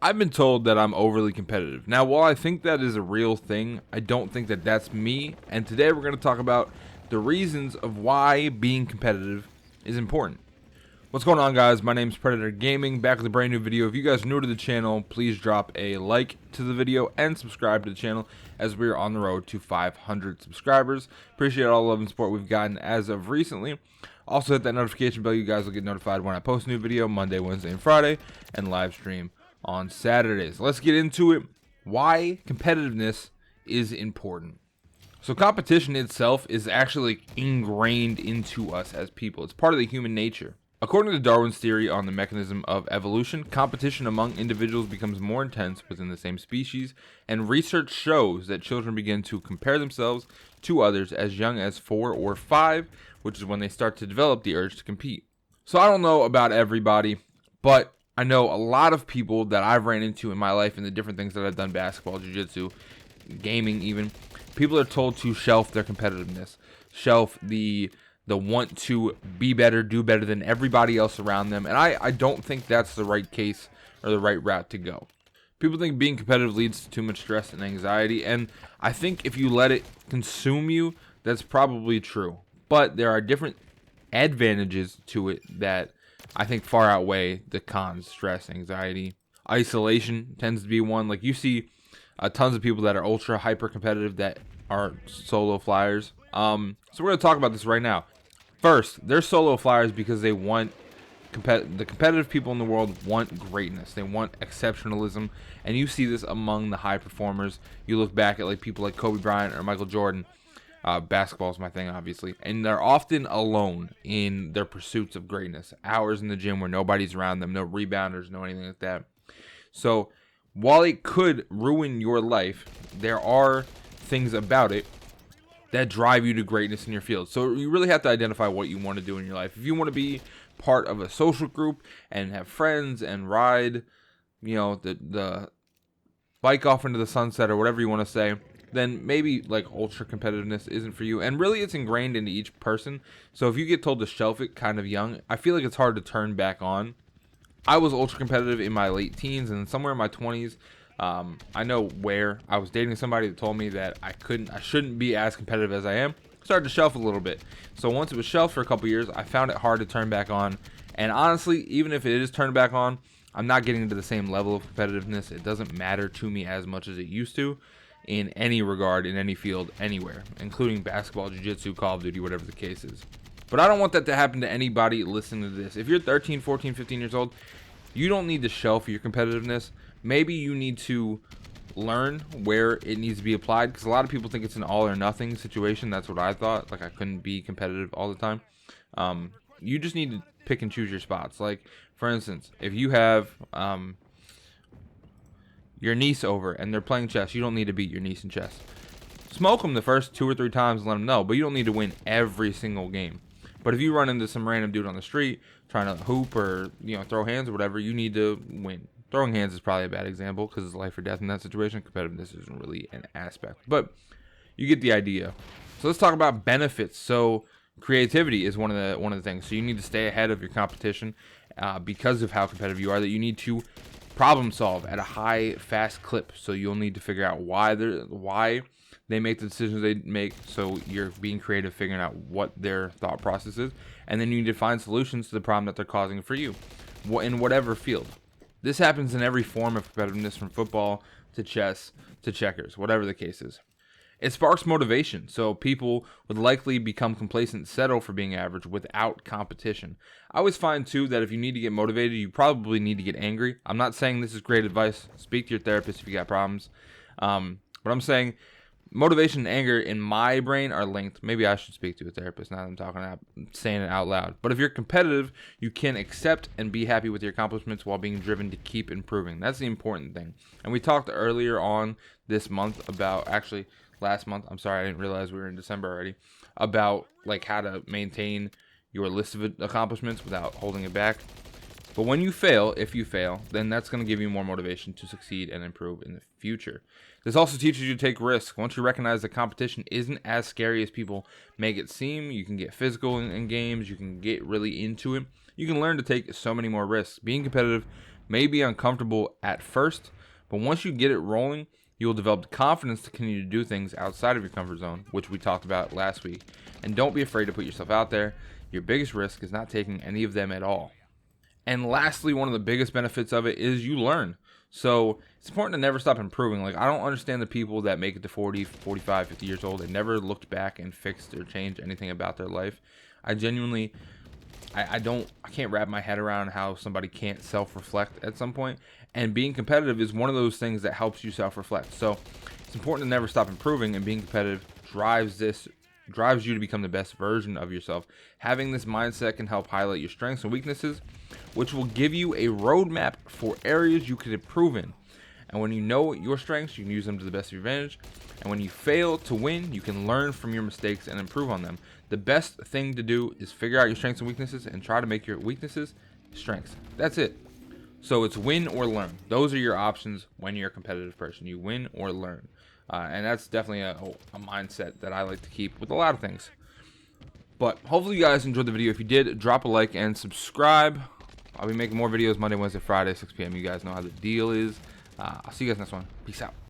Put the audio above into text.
I've been told that I'm overly competitive. Now, while I think that is a real thing, I don't think that that's me. And today we're going to talk about the reasons of why being competitive is important. What's going on, guys? My name's Predator Gaming, back with a brand new video. If you guys are new to the channel, please drop a like to the video and subscribe to the channel as we are on the road to 500 subscribers. Appreciate all the love and support we've gotten as of recently. Also hit that notification bell. You guys will get notified when I post a new video Monday, Wednesday, and Friday, and live stream on Saturdays. Let's get into it. Why competitiveness is important. So competition itself is actually ingrained into us as people. It's part of the human nature. According to Darwin's theory on the mechanism of evolution, competition among individuals becomes more intense within the same species, and research shows that children begin to compare themselves to others as young as 4 or 5, which is when they start to develop the urge to compete. So I don't know about everybody, but I know a lot of people that I've ran into in my life and the different things that I've done, basketball, jiu-jitsu, gaming even. People are told to shelf their competitiveness, shelf the want to be better, do better than everybody else around them. And I don't think that's the right case or the right route to go. People think being competitive leads to too much stress and anxiety. And I think if you let it consume you, that's probably true. But there are different advantages to it that I think far outweigh the cons. Stress, anxiety, isolation tends to be one. Like, you see tons of people that are ultra hyper competitive that are solo flyers. So we're going to talk about this right now. First, they're solo flyers because they want the competitive people in the world want greatness. They want exceptionalism, and you see this among the high performers. You look back at like people like Kobe Bryant or Michael Jordan. Basketball is my thing, obviously, and they're often alone in their pursuits of greatness. Hours in the gym where nobody's around them, no rebounders, no anything like that. So while it could ruin your life, there are things about it that drive you to greatness in your field. So you really have to identify what you want to do in your life. If you want to be part of a social group and have friends and ride, the bike off into the sunset or whatever you want to say, then maybe like ultra competitiveness isn't for you. And really, it's ingrained into each person. So if you get told to shelf it kind of young, I feel like it's hard to turn back on. I was ultra competitive in my late teens, and somewhere in my 20s, I know where I was dating somebody that told me that I shouldn't be as competitive as I am. Started to shelf a little bit. So once it was shelved for a couple years, I found it hard to turn back on. And honestly, even if it is turned back on, I'm not getting to the same level of competitiveness. It doesn't matter to me as much as it used to in any regard, in any field, anywhere, including basketball, jiu-jitsu, Call of Duty, whatever the case is. But I don't want that to happen to anybody listening to this. If you're 13, 14, 15 years old, you don't need to shelf your competitiveness. Maybe you need to learn where it needs to be applied, because a lot of people think it's an all or nothing situation. That's what I thought. Like, I couldn't be competitive all the time. You just need to pick and choose your spots. Like, for instance, if you have your niece over and they're playing chess, you don't need to beat your niece in chess. Smoke them the first 2 or 3 times and let them know, but you don't need to win every single game. But if you run into some random dude on the street trying to hoop or throw hands or whatever, you need to win. Throwing hands is probably a bad example because it's life or death in that situation. Competitiveness isn't really an aspect, but you get the idea. So let's talk about benefits. So creativity is one of the things. So you need to stay ahead of your competition because of how competitive you are. That you need to problem solve at a high, fast clip. So you'll need to figure out why they make the decisions they make. So you're being creative, figuring out what their thought process is, and then you need to find solutions to the problem that they're causing for you in whatever field. This happens in every form of competitiveness, from football to chess to checkers, whatever the case is. It sparks motivation, so people would likely become complacent and settle for being average without competition. I always find, too, that if you need to get motivated, you probably need to get angry. I'm not saying this is great advice. Speak to your therapist if you got problems. But I'm saying motivation and anger in my brain are linked. Maybe I should speak to a therapist now that I'm saying it out loud. But if you're competitive, you can accept and be happy with your accomplishments while being driven to keep improving. That's the important thing. And we talked earlier on this month about, actually last month, I'm sorry, I didn't realize we were in December already, about like how to maintain your list of accomplishments without holding it back. But when you fail, if you fail, then that's going to give you more motivation to succeed and improve in the future. This also teaches you to take risks. Once you recognize that competition isn't as scary as people make it seem, you can get physical in games, you can get really into it. You can learn to take so many more risks. Being competitive may be uncomfortable at first, but once you get it rolling, you will develop the confidence to continue to do things outside of your comfort zone, which we talked about last week. And don't be afraid to put yourself out there. Your biggest risk is not taking any of them at all. And lastly, one of the biggest benefits of it is you learn. So it's important to never stop improving. Like, I don't understand the people that make it to 40, 45, 50 years old and never looked back and fixed or changed anything about their life. I genuinely, I can't wrap my head around how somebody can't self-reflect at some point. And being competitive is one of those things that helps you self-reflect. So it's important to never stop improving, and being competitive drives you to become the best version of yourself. Having this mindset can help highlight your strengths and weaknesses, which will give you a roadmap for areas you could improve in. And when you know your strengths, you can use them to the best of your advantage. And when you fail to win, you can learn from your mistakes and improve on them. The best thing to do is figure out your strengths and weaknesses and try to make your weaknesses strengths. That's it. So it's win or learn. Those are your options when you're a competitive person. You win or learn. And that's definitely a mindset that I like to keep with a lot of things. But hopefully you guys enjoyed the video. If you did, drop a like and subscribe. I'll be making more videos Monday, Wednesday, Friday, 6 p.m. You guys know how the deal is. I'll see you guys next one. Peace out.